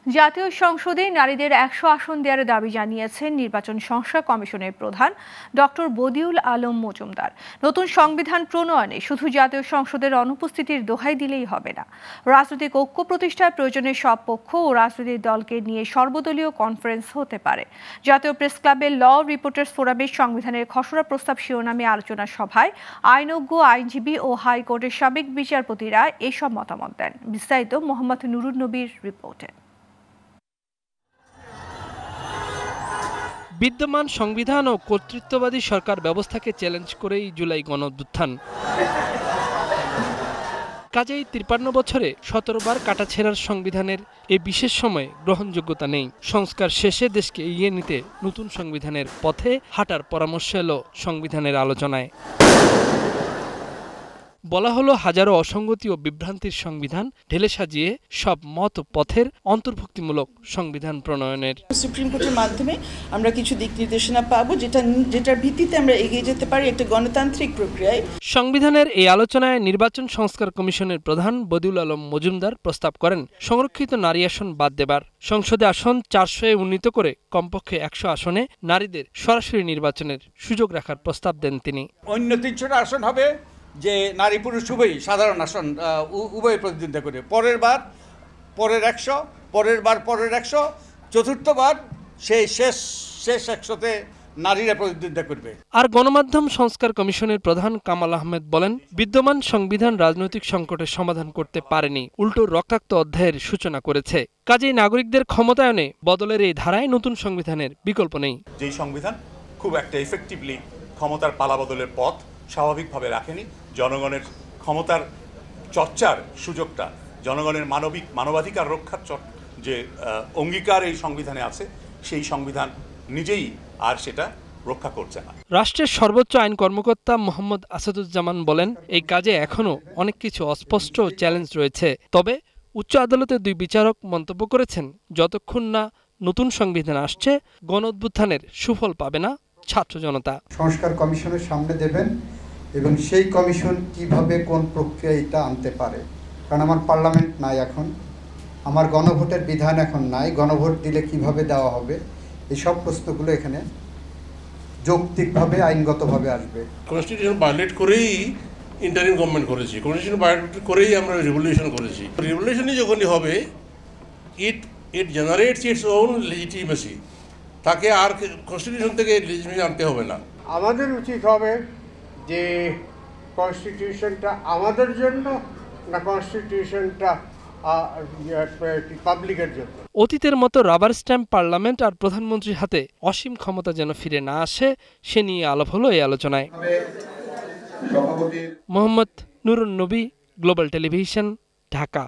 জাতীয় সংসদে নারীদের ১০০ আসন দেওয়ার দাবি জানিয়েছেন নির্বাচন সংস্কার কমিশনের প্রধান ডক্টর বদিউল আলম মজুমদার। নতুন সংবিধান প্রণয়নে শুধু জাতীয় সংসদের অনুপস্থিতির দোহাই দিলেই হবে না, রাজনৈতিক ঐক্য প্রতিষ্ঠার প্রয়োজনে সব পক্ষ ও রাজনৈতিক দলকে নিয়ে সর্বদলীয় কনফারেন্স হতে পারে। জাতীয় প্রেস ক্লাবের ল রিপোর্টার্স ফোরামের সংবিধানের খসড়া প্রস্তাব শিরোনামে আলোচনা সভায় আইনজ্ঞ, আইনজীবী ও হাইকোর্টের সাবেক বিচারপতিরা এসব মতামত দেন। বিস্তারিত মোহাম্মদ নুরুন নবীর রিপোর্টে। বিদ্যমান সংবিধান ও কর্তৃত্ববাদী সরকার ব্যবস্থাকে চ্যালেঞ্জ করেই জুলাই গণঅভ্যুত্থান। কাজেই ৫৩ বছরে ১৭ বার কাটাছেঁড়ার সংবিধানের এই বিশেষ সময়ে গ্রহণযোগ্যতা নেই। সংস্কার শেষে দেশকে এগিয়ে নিতে নতুন সংবিধানের পথে হাঁটার পরামর্শ এলো সংবিধানের আলোচনায়। বলা হলো হাজারো অসঙ্গতি ও বিভ্রান্তির সংবিধান ঢেলে সাজিয়ে সব মত ও পথের অন্তর্ভুক্তিমূলক সংবিধান প্রণয়নের। সুপ্রিম কোর্টের মাধ্যমে আমরা কিছু দিক নির্দেশনা পাবো যেটার ভিত্তিতে আমরা এগিয়ে যেতে পারি একটা গণতান্ত্রিক প্রক্রিয়ায়। সংবিধানের এই আলোচনায় নির্বাচন সংস্কার কমিশনের প্রধান বদিউল আলম মজুমদার প্রস্তাব করেন সংরক্ষিত নারী আসন বাদ দেবার, সংসদে আসন ৪০০-এ উন্নীত করে কমপক্ষে ১০০ আসনে নারীদের সরাসরি নির্বাচনের সুযোগ রাখার প্রস্তাব দেন তিনি। অন্য ৩০০টা আসন হবে যে নারী পুরুষ উভয়ই সাধারণ আসন উভয় প্রতিদ্বন্দ্বিতা করে, পরের ১০০, পরের ১০০, চতুর্থবার সেই শেষ ১০০তে নারীরা প্রতিদ্বন্দ্বিতা করবে। আর গণমাধ্যম সংস্কার কমিশনের প্রধান কামাল আহমেদ বলেন, বিদ্যমান সংবিধান রাজনৈতিক সংকটের সমাধান করতে পারেনি, উল্টো রক্তাক্ত অধ্যায়ের সূচনা করেছে। কাজেই নাগরিকদের ক্ষমতায়নে বদলের এই ধারায় নতুন সংবিধানের বিকল্প নেই। যেই সংবিধান খুব একটা এফেক্টিভলি ক্ষমতার পালাবদলের পথ স্বাভাবিকভাবে রাখেনি, জনগণের ক্ষমতার চর্চার সুযোগটা, জনগণের মানবাধিকার রক্ষার যে অঙ্গীকার এই সংবিধানে আছে, সেই সংবিধান নিজেই আর সেটা রক্ষা করছে না। রাষ্ট্রের সর্বোচ্চ আইন কর্মকর্তা মোহাম্মদ আসাদুজ্জামান বলেন, এই কাজে এখনো অনেক কিছু অস্পষ্ট চ্যালেঞ্জ রয়েছে। তবে উচ্চ আদালতের ২ বিচারক মন্তব্য করেছেন, যতক্ষণ না নতুন সংবিধান আসছে গণঅভ্যুত্থানের সুফল পাবে না ছাত্র জনতা। সংস্কার কমিশনের সামনে দেবেন এবং সেই কমিশন কিভাবে কোন প্রক্রিয়া এটা আনতে পারে, কারণ আমার পার্লামেন্ট নাই এখন, আমার গণভোটের বিধান এখন নাই, গণভোট দিলে কিভাবে দেওয়া হবে, এই সব প্রশ্নগুলো এখানে যৌক্তিকভাবে আইনগতভাবে আসবে। কনস্টিটিউশন ভায়োলেট করেই ইন্টারিম গভর্নমেন্ট করেছি, কনস্টিটিউশন ভায়োলেট করেই আমরা রিভলিউশন করেছি। রিভলিউশনই যখনই হবে it generates its own legitimacy, তাকে আর কনস্টিটিউশন থেকে লেজিটিমেসি আনতে হবে না। আমাদের উচিত হবে যে কনস্টিটিউশনটা আমাদের জন্য না কনস্টিটিউশনটা পাবলিকের জন্য। অতীতের মতো রাবার স্ট্যাম্প পার্লামেন্ট আর প্রধানমন্ত্রীর হাতে অসীম ক্ষমতা যেন ফিরে না আসে, সে নিয়ে আলাপ হলো এই আলোচনায়। মোহাম্মদ নুরুন নবী, গ্লোবাল টেলিভিশন, ঢাকা।